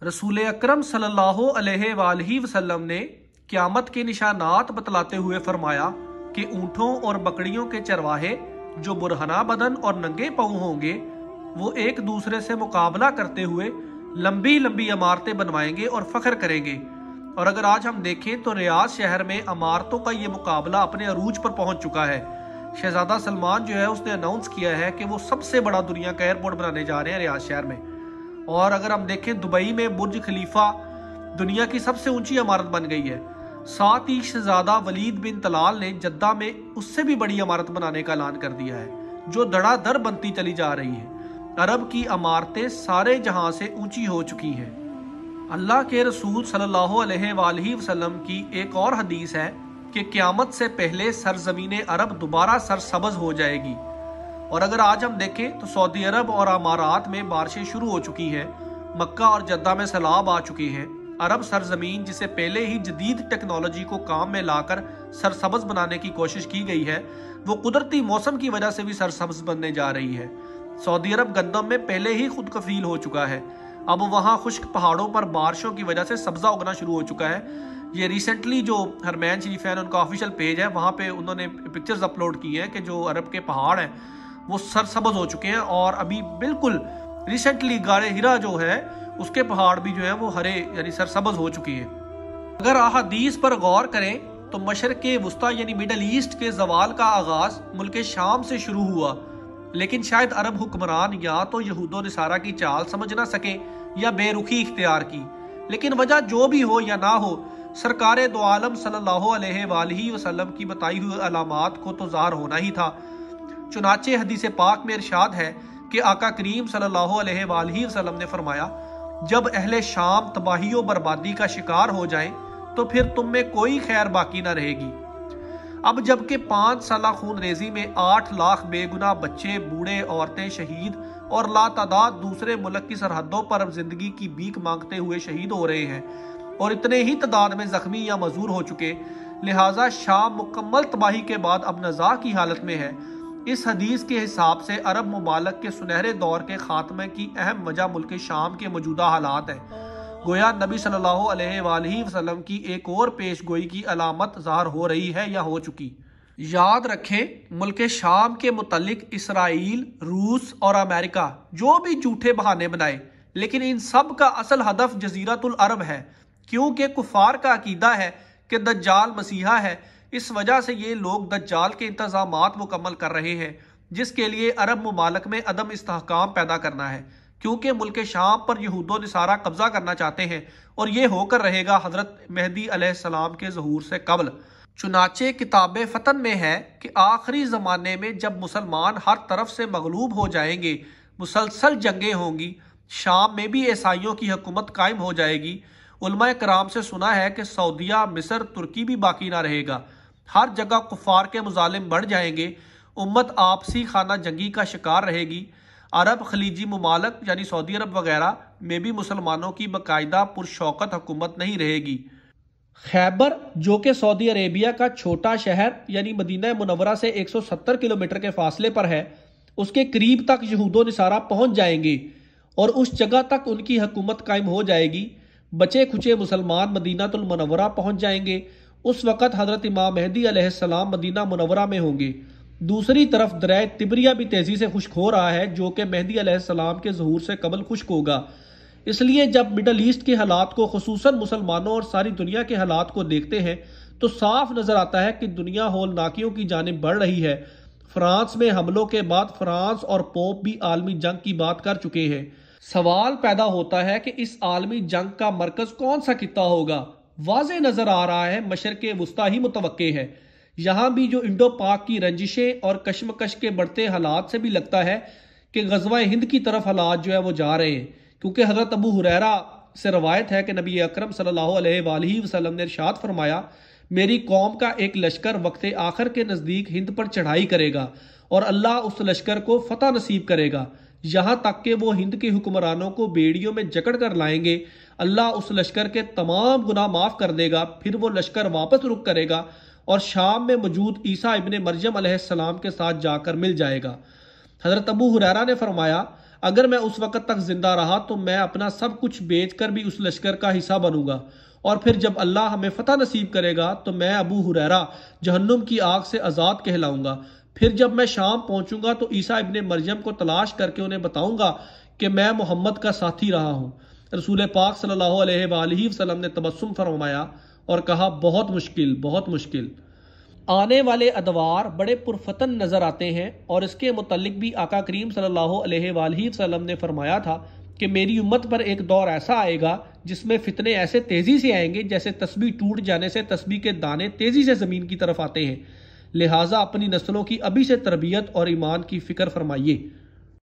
रसूल अकरम सल्लल्लाहु अलैहि वालैहि वसल्लम ने क़यामत के निशानात बतलाते हुए फरमाया कि ऊँटों और बकरियों के चरवाहे जो बुरहना बदन और नंगे पाँव होंगे वो एक दूसरे से मुकाबला करते हुए लंबी लंबी इमारतें बनवाएंगे और फख्र करेंगे। और अगर आज हम देखें तो रियाद शहर में इमारतों का ये मुकाबला अपने अरूज पर पहुंच चुका है। शहजादा सलमान जो है उसने अनाउंस किया है कि वो सबसे बड़ा दुनिया का एयरपोर्ट बनाने जा रहे हैं रियाद शहर में। और अगर हम देखें दुबई में बुर्ज खलीफा दुनिया की सबसे ऊंची इमारत बन गई है। साथ ही शहजादा वलीद बिन तलाल ने जद्दा में उससे भी बड़ी इमारत बनाने का ऐलान कर दिया है जो धड़ाधड़ बनती चली जा रही है। अरब की इमारतें सारे जहां से ऊंची हो चुकी हैं। अल्लाह के रसूल सल्लल्लाहु अलैहि वसल्लम की एक और हदीस है कि क़यामत से पहले सरजमीन अरब दोबारा सरसब्ज हो जाएगी। और अगर आज हम देखें तो सऊदी अरब और अमारात में बारिशें शुरू हो चुकी हैं। मक्का और जद्दा में सैलाब आ चुके हैं। अरब सरजमीन जिसे पहले ही जदीद टेक्नोलॉजी को काम में लाकर सरसब्ज बनाने की कोशिश की गई है वो कुदरती मौसम की वजह से भी सरसब्ज बनने जा रही है। सऊदी अरब गंदम में पहले ही खुद कफील हो चुका है। अब वहाँ खुश्क पहाड़ों पर बारिशों की वजह से सब्जा उगना शुरू हो चुका है। ये रिसेंटली जो हरमैन शरीफ है उनका ऑफिशियल पेज है वहाँ पे उन्होंने पिक्चर्स अपलोड की हैं कि जो अरब के पहाड़ हैं वो सरसब्ज हो चुके हैं। और अभी बिल्कुल रिसेंटली गारे हिरा जो है उसके पहाड़ भी जो है वो हरे यानी सरसब्ज हो चुकी है। अगर अहादीस पर गौर करें तो मशरक़े वुस्ता यानी मिडल ईस्ट के जवाल का आगाज मुल्क शाम से शुरू हुआ। लेकिन शायद अरब हुक्मरान या तो यहूदो निसारा की चाल समझ ना सके या बेरुखी इख्तियार की। लेकिन वजह जो भी हो या ना हो सरकार दो आलम सल्लल्लाहु अलैहि वसल्लम की बताई हुई अलामात को तो ज़ाहिर होना ही था। चुनाचे हदीस पाक में इरशाद है कि आका करीम सल्लल्लाहु अलैहि वसल्लम ने फरमाया जब अहले शाम तबाही और बर्बादी का शिकार हो जाएं तो फिर तुम में कोई खैर बाकी ना रहेगी। अब जबकि 5 साल खून रेजी में 8 लाख बेगुनाह बच्चे बूढ़े औरतें शहीद और लातादाद दूसरे मुल्क की सरहदों पर जिंदगी की भीख मांगते हुए शहीद हो रहे हैं और इतने ही तादाद में जख्मी या मजूर हो चुके, लिहाजा शाम मुकम्मल तबाही के बाद अब नज़ा की हालत में है। इस हदीस के हिसाब से अरब मुबालक के सुनहरे दौर के खात्मे की अहम वजह मुल्क शाम के मौजूदा हालात है। गोया नबी सल्लल्लाहु अलैहि वसल्लम की एक और पेश गोई की अलामत ज़ाहिर हो रही है या हो चुकी। याद रखें मुल्क शाम के मुतल्लिक इसराइल, रूस और अमेरिका जो भी झूठे बहाने बनाए लेकिन इन सब का असल हदफ जजीरतुल अरब है, क्योंकि कुफार का अकीदा है कि दज्जाल मसीहा है। इस वजह से ये लोग दज्जाल के इंतजामात मुकम्मल कर रहे हैं जिसके लिए अरब मुमालक में अदम इस्तेहकाम पैदा करना है, क्योंकि मुल्क शाम पर यहूदो निसारा कब्जा करना चाहते हैं और ये होकर रहेगा हजरत मेहदी अलैहिस्सलाम के ज़हूर से कबल। चुनाचे किताब फतन में है कि आखिरी ज़माने में जब मुसलमान हर तरफ से मगलूब हो जाएंगे, मुसलसल जंगें होंगी, शाम में भी ईसाइयों की हुकूमत कायम हो जाएगी। उलमाए कराम से सुना है कि सऊदिया, मिस्र, तुर्की भी बाकी ना रहेगा। हर जगह कुफार के मुजालिम बढ़ जाएंगे। उम्मत आपसी खाना जंगी का शिकार रहेगी। अरब खलीजी मुमालक यानी सऊदी अरब वगैरह में भी मुसलमानों की बाकायदा पुरशौकत हुकूमत नहीं रहेगी। खैबर जो कि सऊदी अरेबिया का छोटा शहर यानी मदीना मुनव्वरा से 170 किलोमीटर के फासले पर है, उसके करीब तक यहूदो निसारा पहुंच जाएंगे और उस जगह तक उनकी हुकूमत कायम हो जाएगी। बचे खुचे मुसलमान मदीनातुल मुनव्वरा पहुंच जाएंगे। उस वक़्त हज़रत इमाम मेहदी अलैहिस्सलाम मदीना मुनव्वरा में होंगे। दूसरी तरफ दरिया तिब्रिया भी तेज़ी से खुश्क हो रहा है जो कि मेहदी अलैहिस्सलाम के ज़हूर से कबल खुश्क होगा। इसलिए जब मिडल ईस्ट के हालात को, खुसूसन मुसलमानों और सारी दुनिया के हालात को देखते हैं तो साफ नज़र आता है कि दुनिया होलनाकियों की जानिब बढ़ रही है। फ्रांस में हमलों के बाद फ्रांस और पोप भी आलमी जंग की बात कर चुके हैं। सवाल पैदा होता है कि इस आलमी जंग का मरकज कौन सा खित्ता होगा। वाज़े नजर आ रहा है मशरक़े वुस्ता ही मुतवक्के है। यहाँ भी जो इंडो पाक की रंजिशें और कशमकश के बढ़ते हालात से भी लगता है कि गज़वा हिंद की तरफ हालात जो है वो जा रहे हैं, क्योंकि हज़रत अबू हुरैरा से रवायत है कि नबी अकरम सल्लल्लाहु अलैहि वसल्लम ने इरशाद फरमाया मेरी कौम का एक लश्कर वक्त आखिर के नज़दीक हिंद पर चढ़ाई करेगा और अल्लाह उस लश्कर को फतह नसीब करेगा, यहाँ तक कि वो हिंद के हुक्मरानों को बेड़ियों में जकड़ कर लाएंगे। अल्लाह उस लश्कर के तमाम गुनाह माफ़ कर देगा, फिर वो लश्कर वापस रुख करेगा और शाम में मौजूद ईसा इब्ने मरियम अलैहिस्सलाम के साथ जाकर मिल जाएगा। हज़रत अबू हुरैरा ने फरमाया اگر میں اس وقت تک زندہ رہا تو میں اپنا سب کچھ بیچ کر بھی اس لشکر کا حصہ بنوں گا، اور پھر جب اللہ ہمیں فتح نصیب کرے گا تو میں ابو ہریرہ جہنم کی آگ سے آزاد کہلاؤں گا۔ پھر جب میں شام پہنچوں گا تو عیسیٰ ابن مریم کو تلاش کر کے انہیں بتاؤں گا کہ میں محمد کا ساتھی رہا ہوں۔ رسول پاک صلی اللہ علیہ وآلہ وسلم نے تبسم فرمایا اور کہا، بہت مشکل، بہت مشکل۔ آنے والے ادوار بڑے پرفتن نظر آتے ہیں، اور اس کے متعلق بھی آقا کریم صلی اللہ علیہ وآلہ وسلم نے فرمایا تھا کہ میری امت پر ایک دور ایسا آئے گا جس میں فتنے ایسے تیزی سے آئیں گے جیسے تسبیح ٹوٹ جانے سے تسبیح کے دانے تیزی سے زمین کی طرف آتے ہیں، لہٰذا اپنی نسلوں کی ابھی سے تربیت اور ایمان کی فکر فرمائیے۔